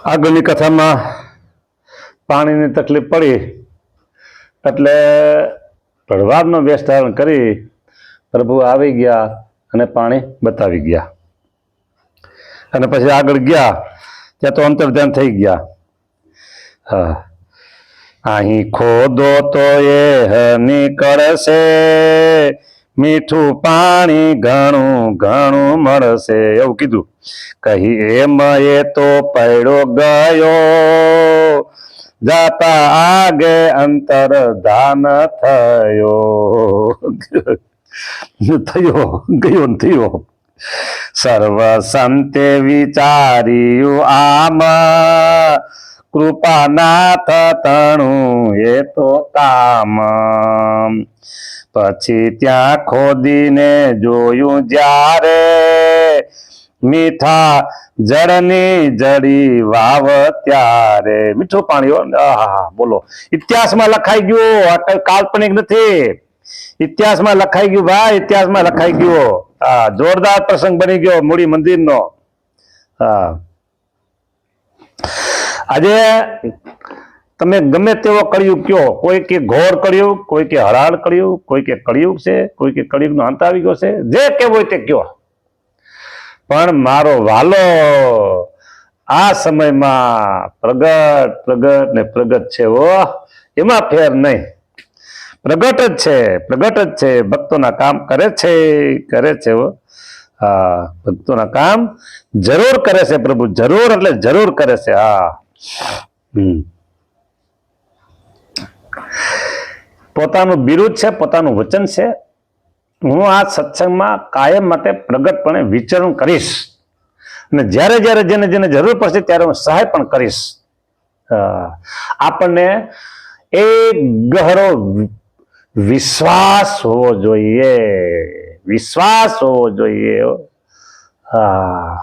આગળની કથામાં પાણીની તકલીફ પડી એટલે ભરવાડનો વેશ ધારણ કરી પ્રભુ આવી ગયા અને પાણી બતાવી ગયા. અને પછી આગળ ગયા ત્યાં તો અંતર્ધ્યાન થઈ ગયા. હા, અહીં ખોદો તો એ નીકળશે, મીઠું પાણી ઘણું ઘણું મળશે, એવું કીધું. કહી એમ એ તો પડ્યો ગયો, જાતા આગે અંતર ધાન થયો. સર્વ સંતે વિચાર્યું આમ, કૃપાનાથ તણું એ તો કામ. પછી ત્યાં ખોદીને જોયું જ્યારે, મીઠા જળની જડી વાવ ત્યારે. મીઠું પાણી, બોલો, ઇતિહાસમાં લખાઈ ગયું, કાલ્પનિક નથી. ઇતિહાસમાં લખાઈ ગયું ભાઈ, ઇતિહાસમાં લખાઈ ગયો. હા, જોરદાર પ્રસંગ બની ગયો મૂળી મંદિરનો. હા, આજે તમે ગમે તેવો કળિયુગ કયો, કોઈ કે ઘોર કળિયુગ, કોઈ કે હરાળ કળિયુગ, કોઈ કે કળિયુગ છે, કોઈ કે કળિયુગનો અંત આવી ગયો છે, જે કેવું હોય તે કયો. પણ મારો વાલો આ સમયમાં પ્રગટ ને પ્રગટ છે. એમાં ફેર નહીં, પ્રગટ જ છે. ભક્તોના કામ કરે છે. હા, ભક્તોના કામ જરૂર કરે છે પ્રભુ, જરૂર એટલે જરૂર કરે છે. હા, પોતાનું બિરુદ છે, પોતાનું વચન છે. હું આ સત્સંગમાં કાયમ માટે પ્રગટપણે વિચરણ કરીશ અને જ્યારે જ્યારે જેને જરૂર પડશે ત્યારે હું સહાય પણ કરીશ. આપણને એક ગહરો વિશ્વાસ હોવો જોઈએ, હા,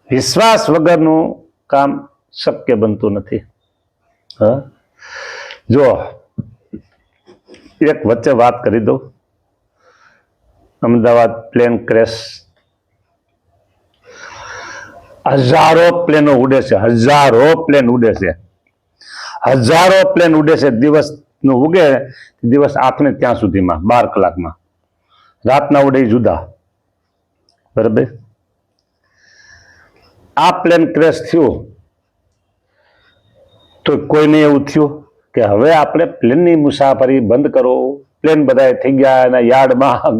વિશ્વાસ વગરનું કામ શક્ય બનતું નથી. જો એક વચ્ચે વાત કરી દઉં. અમદાવાદ પ્લેન ક્રેશ, હજારો પ્લેનો ઉડે છે, હજારો પ્લેન ઉડે છે. દિવસ નું ઉગે દિવસ આઠને ત્યાં સુધીમાં 12 કલાકમાં. રાતના ઉડે જુદા, બરાબર. આ પ્લેન ક્રેશ થયું તો કોઈને એવું થયું કે હવે આપણે પ્લેનની મુસાફરી બંધ કરો. પ્લેન બધા થઈ ગયા એના યાર્ડમાં,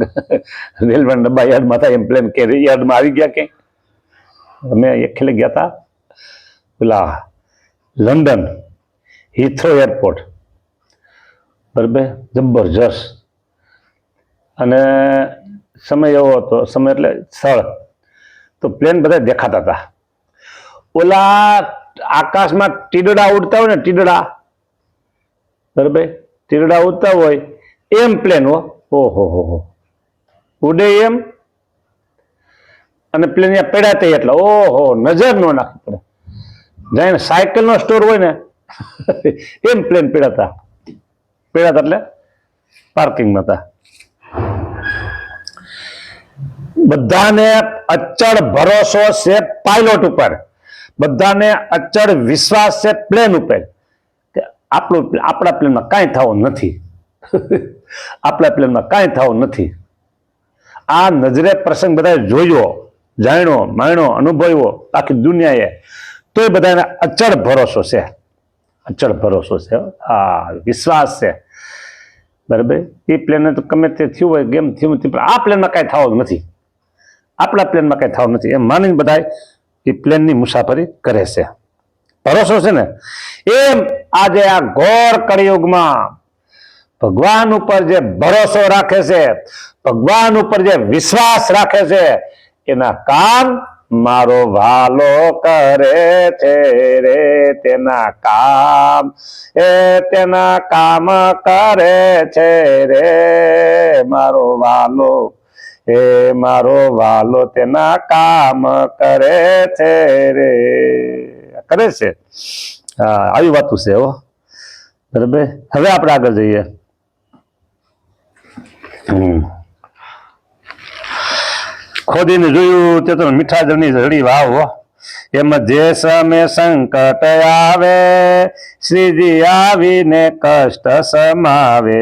રેલવે ડબ્બા યાર્ડમાં થાય એમ પ્લેન કે યાર્ડમાં આવી ગયા. કે અમે એક ખેલે ગયા હતા પેલા લંડન હિથ્રો એરપોર્ટ, બરાબર, જબરજસ્ત. અને સમય એવો હતો, સમય એટલે સ્થળ, તો પ્લેન બધા દેખાતા હતા. ઓલા આકાશમાં ટીડડા ઉડતા હોય ને, ટીડડા, બરાબર, ટીડડા ઉડતા હોય એમ પ્લેન. ઓહો ઉડે એમ. અને પ્લેન પડ્યા તે એટલે ઓહો નજર ન નાખવી પડે. જાણે સાયકલ નો સ્ટોર હોય ને એમ પ્લેન પડ્યા હતા એટલે પાર્કિંગમાં હતા. બધાને અચળ ભરોસો છે પાયલોટ ઉપર, બધાને અચળ વિશ્વાસ છે પ્લેન ઉપર કે આપણા પ્લેનમાં કાંઈ થવું નથી. આપણા પ્લેનમાં કાંઈ થવું નથી. આ નજરે પ્રસંગ બધા જોયો, જાણ્યો, માણ્યો, અનુભવ્યો આખી દુનિયાએ, તોય બધાને અચળ ભરોસો છે. હા, વિશ્વાસ છે, બરાબર. એ પ્લેન તો ગમે તે થયું હોય, કેમ થયું નથી, પણ આ પ્લેનમાં કાંઈ થવું નથી, આપણા પ્લેનમાં કાંઈ થવું નથી એમ માનીને બધા એ પ્લેનની મુસાફરી કરે છે. ભરોસો છે ને. એમ આજે આ ઘોર કળિયુગમાં ભગવાન ઉપર જે ભરોસો રાખે છે, ભગવાન ઉપર જે વિશ્વાસ રાખે છે, એના કામ મારો વાલો કરે છે રે. તેના કામ કરે છે રે મારો વાલો, તેના કામ કરે છે રે. કરે છે. હા, આવી વાતું છે. બરાબર. હવે આપણે આગળ જઈએ. ખોદીને જોયું તે તો મીઠા જળની જડી વાવ. એમ જે સમય સંકટ આવે શ્રીજી આવીને કષ્ટ સમાવે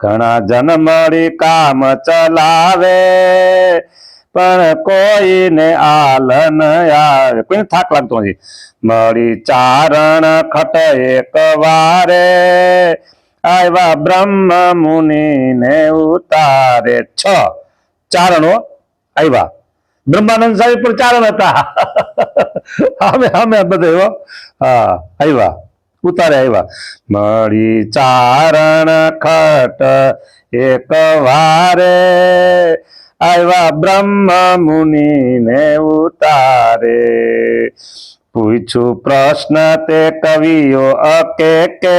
ઘણા જન મળી કામ ચલાવે પણ કોઈને આલ ન આવે કોઈને થાક લાગતો નથી મળી ચારણ ખટ એક વારે આવ્યા બ્રહ્મ મુનિ ને ઉતારે ચારણો આવ્યા બ્રહ્માનંદ સ્વામી પણ ચારણ હતા અમે બધા હા આવ્યા ઉતારે આવ્યા મળી ચારણ ખટ એક વારે આવ્યા બ્રહ્મ મુનિ ને ઉતારે પૂછું પ્રશ્ન તે કવિઓ કે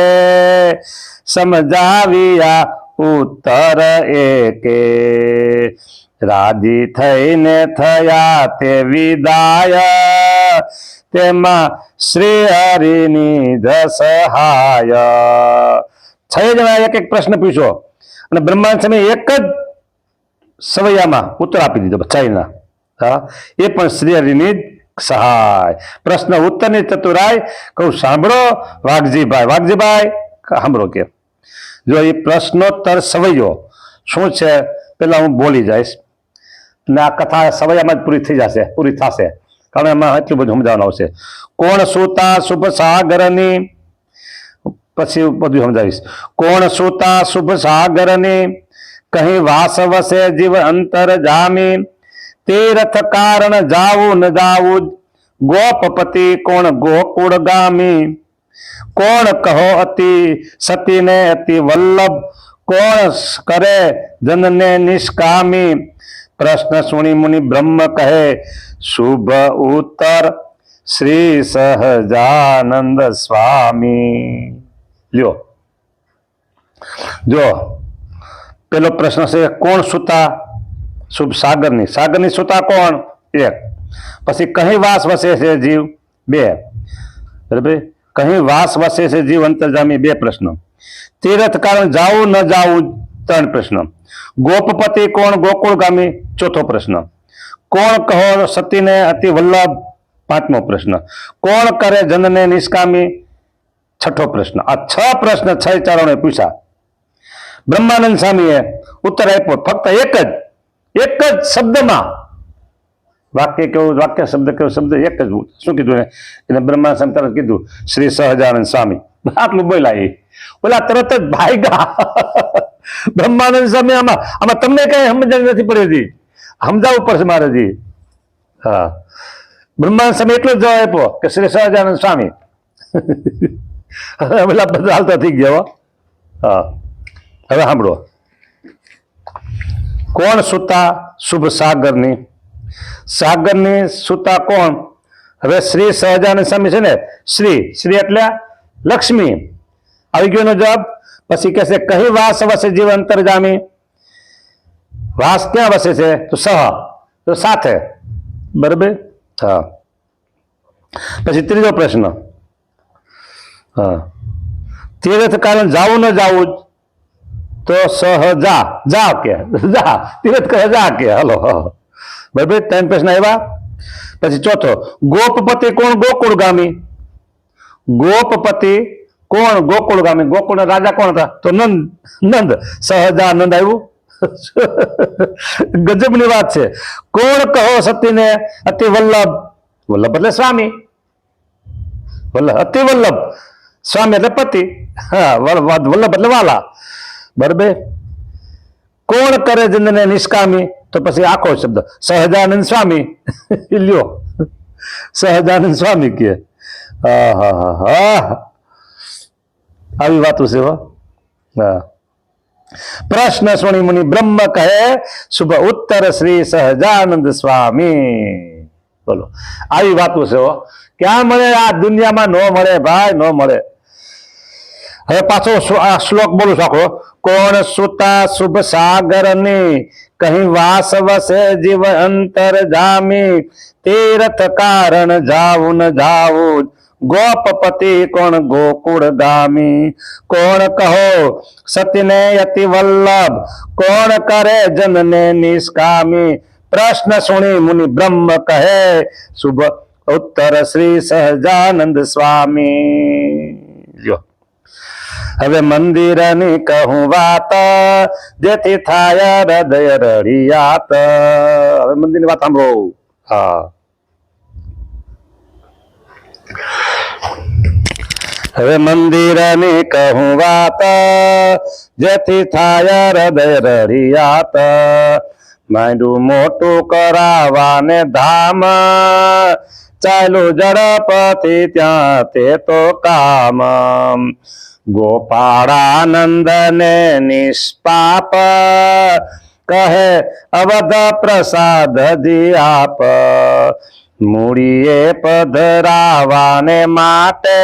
સમજાવ્યા ઉત્તર એકે રાજી થઈને થયા તે વિદાય તેમાં શ્રી હરિની જ સહાય 6 જણા એક એક પ્રશ્ન પૂછ્યો અને બ્રહ્માંડ સમય એક જ સવૈયામાં ઉત્તર આપી દીધો 6 ના હા એ પણ શ્રી હરિની જ સહાય પ્રશ્ન ઉત્તરની ચતુરાય કહું સાંભળો વાઘજીભાઈ સાંભળો કે જો એ પ્રશ્નોત્તર સવૈયો શું છે પેલા હું બોલી જઈશ અને આ કથા સવૈયામાં જ પૂરી થશે કારણ એમાં એટલું બધું સમજાવવાનું આવશે કોણ સૂતા શુભ સાગરની પછી બધું સમજાવીશ કોણ સૂતા શુભ સાગરની કહી વાસ વસે જીવ અંતર જામી તીર્થ કારણ જાવું ન જાવું ગોપપતિ કોણ ગોકુળ ગામી કોણ કહો અતિ સતીને અતિ વલ્લભ કોણ કરે જનને નિષ્કામી પ્રશ્ન સુણી મુનિ બ્રહ્મ કહે શુભ ઉત્તર શ્રી સહજાનંદ સ્વામી લ્યો જો પેલો પ્રશ્ન છે કોણ સૂતા શુભ સાગરની સૂતા કોણ એક પછી કહી વાસ વસે છે જીવ 2 બરાબર કહી વાસ વસે છે જીવ અંતર્જામી 2 પ્રશ્નો તીર્થ કારણ જાવું ન જાવું 3 પ્રશ્નો ગોપપતિ કોણ ગોકુળગામી 4થો પ્રશ્ન કોણ કહો સતીને અતિ વલ્લભ 5મો પ્રશ્ન કોણ કરે જનને નિષ્કામી 6થો પ્રશ્ન આ 6 પ્રશ્ન 6 ચારણે પૂછ્યા બ્રહ્માનંદ સ્વામીએ ઉત્તર આપ્યો ફક્ત એક જ શબ્દમાં વાક્ય શબ્દ એક જ શું કીધું એને બ્રહ્માનંદ સ્વામી તરત કીધું શ્રી સહજાનંદ સ્વામી આટલું બોલ્યા એ ઓલા તરત જ ભાગ્યા બ્રહ્માનંદ સ્વામી આમાં તમને કઈ સમજણ નથી પડી હતી સમજાવવું પડશે મારેજી હા બ્રહ્માનંદ સ્વામી એટલો જ જવાબ આપ્યો કે શ્રી સહજાનંદ સ્વામી પેલા બધા હાલતા થઈ ગયા હા હવે સાંભળો કોણ સૂતા શુભ સાગરની સૂતા કોણ હવે શ્રી સહજાનંદ સ્વામી છે ને શ્રી એટલે લક્ષ્મી આવી ગયો જવાબ પછી કહે છે કહી વાસ વસે જીવ અંતર્જામી વાસ ક્યાં વસે છે તો સાથે બરાબર હા પછી ત્રીજો પ્રશ્ન હા તીર્થ કારણ જાવું ન જાવું તો જા તીર્થ કહે જા કે હલો બરાબર 3 પ્રશ્ન આવ્યા પછી ચોથો ગોપપતિ કોણ ગોકુળગામી ગોકુળના રાજા કોણ હતા તો નંદ સહજાનંદ આવ્યું ગજબની વાત છે કોણ કહો સતીને અતિ વલ્લભ એટલે સ્વામી અતિ વલ્લભ સ્વામી એટલે પતિ હા વલ્લભ એટલે વાલા બરાબર કોણ કરે જનને નિષ્કામી તો પછી આખો શબ્દ સહજાનંદ સ્વામી લ્યો સહજાનંદ સ્વામી કે આવી વાતો છે હા પ્રશ્ન સુણી મુનિ બ્રહ્મ કહે શુભ ઉત્તર શ્રી સહજાનંદ સ્વામી બોલો આવી વાતો છે ક્યાં મળે આ દુનિયામાં નો મળે ભાઈ નો મળે હવે પાછો આ શ્લોક બોલું સાંભળો કોણ સૂતા શુભ સાગરની કહી વાસ વસે જીવ અંતર જામી તીર્થ કારણ જાવું ન જાવું ગોપપતિ કોણ ગોકુળ ગામી કોણ કહો સતીને અતિ વલ્લભ કોણ કરે જનને નિષ્કામી પ્રશ્ન સુણી મુનિ બ્રહ્મ કહે શુભ ઉત્તર શ્રી સહજાનંદ સ્વામી. જો હવે મંદિરની કહું વાત, જેથી થાય હૃદય રડિયાત. હવે મંદિરની વાત સાંભળો. હા, હવે મંદિરની કહું વાત, જેથી થાય હૃદય રડિયાત. માંડું મોટું કરાવાને ધામ, ચાલ્યું ઝડપથી ત્યાં તે તો કામ. ગોપાળાનંદ ને નિષ્પાપ, કહે અવધ પ્રસાદજી આપ. મૂડીએ પધરાવાને માટે,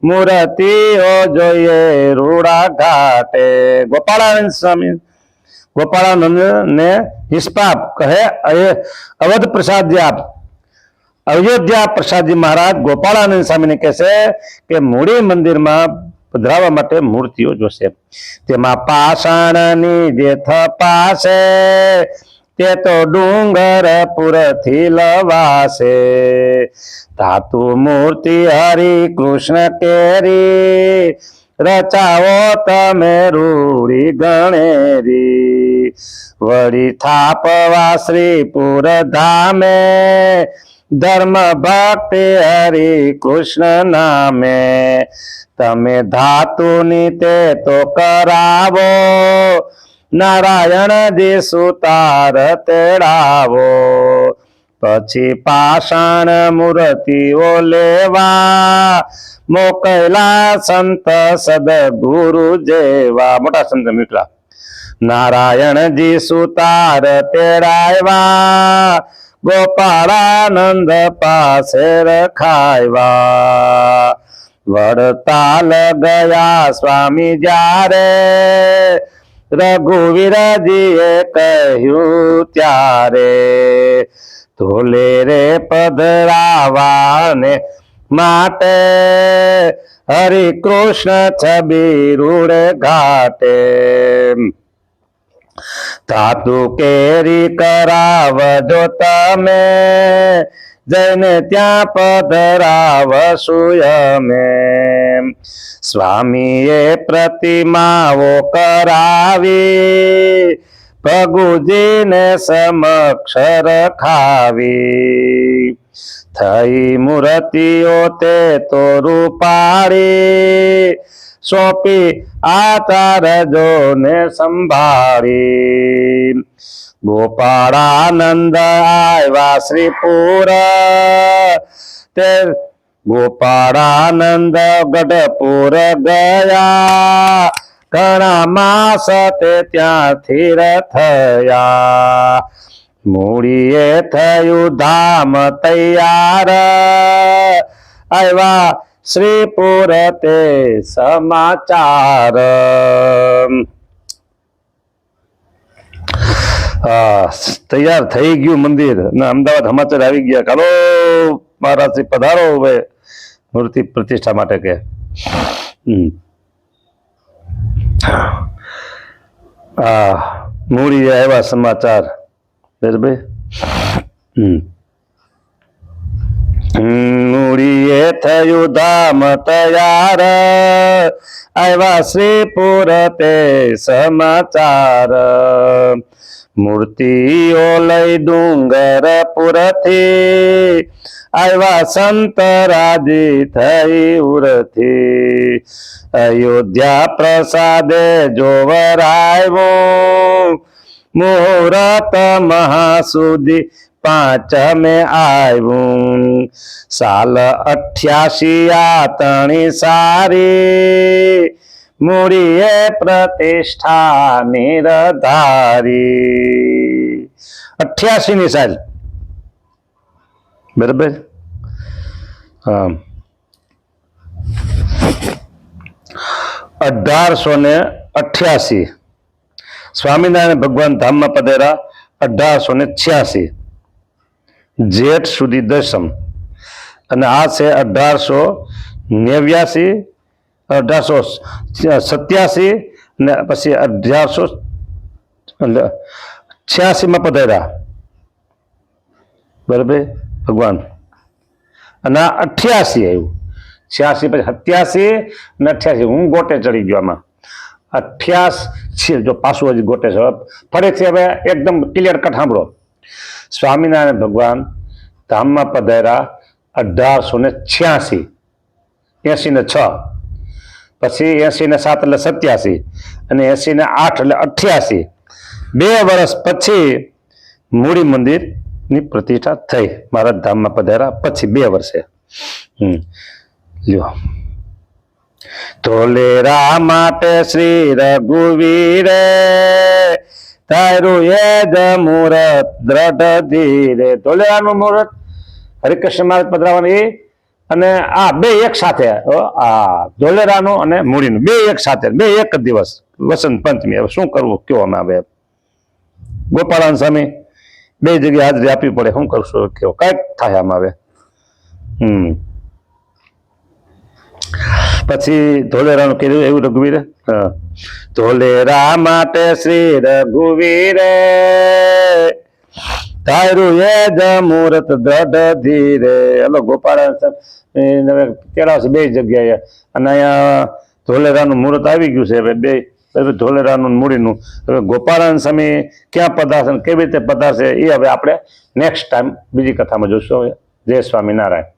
મૂર્તિઓ જોઈએ રૂડા ઘાટે. ગોપાળાનંદ સ્વામી, ગોપાળાનંદ ને નિષ્પાપ કહે અવધ પ્રસાદજી આપ. અયોધ્યા પ્રસાદજી મહારાજ ગોપાળાનંદ સ્વામીને કહે છે કે મૂડી મંદિરમાં પધરાવવા માટે મૂર્તિઓ જોશે. તેમાં પાષાણની જે થપાશે, તે તો ડુંગર પુરથી લવાશે. ધાતુ મૂર્તિ હરિ કૃષ્ણ કેરી, રચાવો તમે રૂડી ગણેરી. વળી થાપવા શ્રીપુર ધામે, ધર્મ ભક્તિ હરિ કૃષ્ણ નામે. તમે ધાતુની તે તો કરાવો, નારાયણજી સુતાર તેડાવો. પછી પાષાણ મૂર્તિઓ લેવા, મોકલા સંત સદગુરુ જેવા. મોટા સંત મીઠા નારાયણજી સુતાર તેડાવ્યા, ગોપાળાનંદ પાસે રખાવ્યા. વડતાલ ગયા સ્વામી જ્યારે, રઘુવીરજીએ કહ્યું ત્યારે. ધોલે રે પધરાવાને માટે, હરિ કૃષ્ણ છબી રૂડે ઘાટે. ધાતુ કેરી કરાવજો તમે, જઈને ત્યાં પધરાવશું અમે. સ્વામીએ પ્રતિમાઓ કરાવી, ભગુજીને સમક્ષ રખાવી. થઈ મૂર્તિઓ તે તો રૂપાળી, સોંપી આચાર્યોને સંભાળી. ગોપાળાનંદ આવ્યા શ્રીપુર, તે ગોપાળાનંદ ગઢપુર ગયા. ઘણા માસ તે ત્યાંથી થયા. મૂડીએ થયું ધામ તૈયાર, આવ્યા શ્રીપુર તે સમાચાર. તૈયાર થઈ ગયું મંદિર ને અમદાવાદ સમાચાર આવી ગયા. ચાલો મહારાજજી પધારો હવે મૂર્તિ પ્રતિષ્ઠા માટે કે. મૂડી આવ્યા સમાચાર. મૂડીએ થયું ધામ તૈયાર, આવ્યા શ્રીપુર તે સમાચાર. મૂર્તિઓ લઈ ડુંગર પુરથી, આવ્યા સંત રાજી થઈ ઉરથી. અયોધ્યા પ્રસાદે જોવરાવ્યો, મુહૂર્ત મહાસુદી પાંચમે આવ્યું. સાલ 88 આતણી સારી, મૂડીએ પ્રતિષ્ઠા નિરધારી. 88ની સાલ, બરાબર. 1888 સ્વામિનારાયણ ભગવાન ધામમાં પધાર્યા. 1886 જેઠ સુધી દશમ, અને આ છે 1889, 1887 ને પછી 1886 માં પધાર્યા. બરાબર ભગવાન. અને 88 આવ્યું, 86 પછી 87 અને 88, હું ગોટે ચડી ગયો આમાં. 88 જો પાછું હજી ગોટે છે. ફરીથી હવે એકદમ ક્લિયર કટ સાંભળો. સ્વામિનારાયણ ભગવાન ધામમાં પધાર્યા 1886, 86 ને 6, પછી 80 ને 7 એટલે 87, અને 80 ને 8 એટલે 88. 2 વર્ષ પછી મૂળી મંદિરની પ્રતિષ્ઠા થઈ મહારાજ ધામમાં પધાર્યા પછી 2 વર્ષે. લ્યો, ધોલેરા માટે શ્રી રઘુવીરે તારું એ જ મુહૂર્ત દ્રઢ ધીરે. ધોલેરાનું મુહૂર્ત હરિકૃષ્ણ મહારાજ પધરાવાનું એ, અને આ બે એક સાથે, આ ધોલેરાનું અને મૂળીનું બે એક સાથે, બે એક જ દિવસ વસંત પંચમી. હવે શું કરવું કયો અમે? હવે ગોપાળાન સ્વામી બે જગ્યાએ હાજરી આપવી પડે, શું કરશું કયો? કઈક થાય આમાં હવે. પછી ધોલેરાનું કીધું એવું રઘુવીરે, ધોલેરા માટે શ્રી રઘુવીરે તારું એ જ મુહૂર્ત દ્રઢ ધીરે. હલો, ગોપાળા તેડાવશે બે જગ્યાએ, અને અહીંયા ધોલેરાનું મુહૂર્ત આવી ગયું છે. હવે બે ધોલેરાનું મૂળીનું. હવે ગોપાળાન સ્વામી ક્યાં પધારશે, કેવી રીતે પધારશે, એ હવે આપણે નેક્સ્ટ ટાઈમ બીજી કથામાં જોઈશું. જય સ્વામિનારાયણ.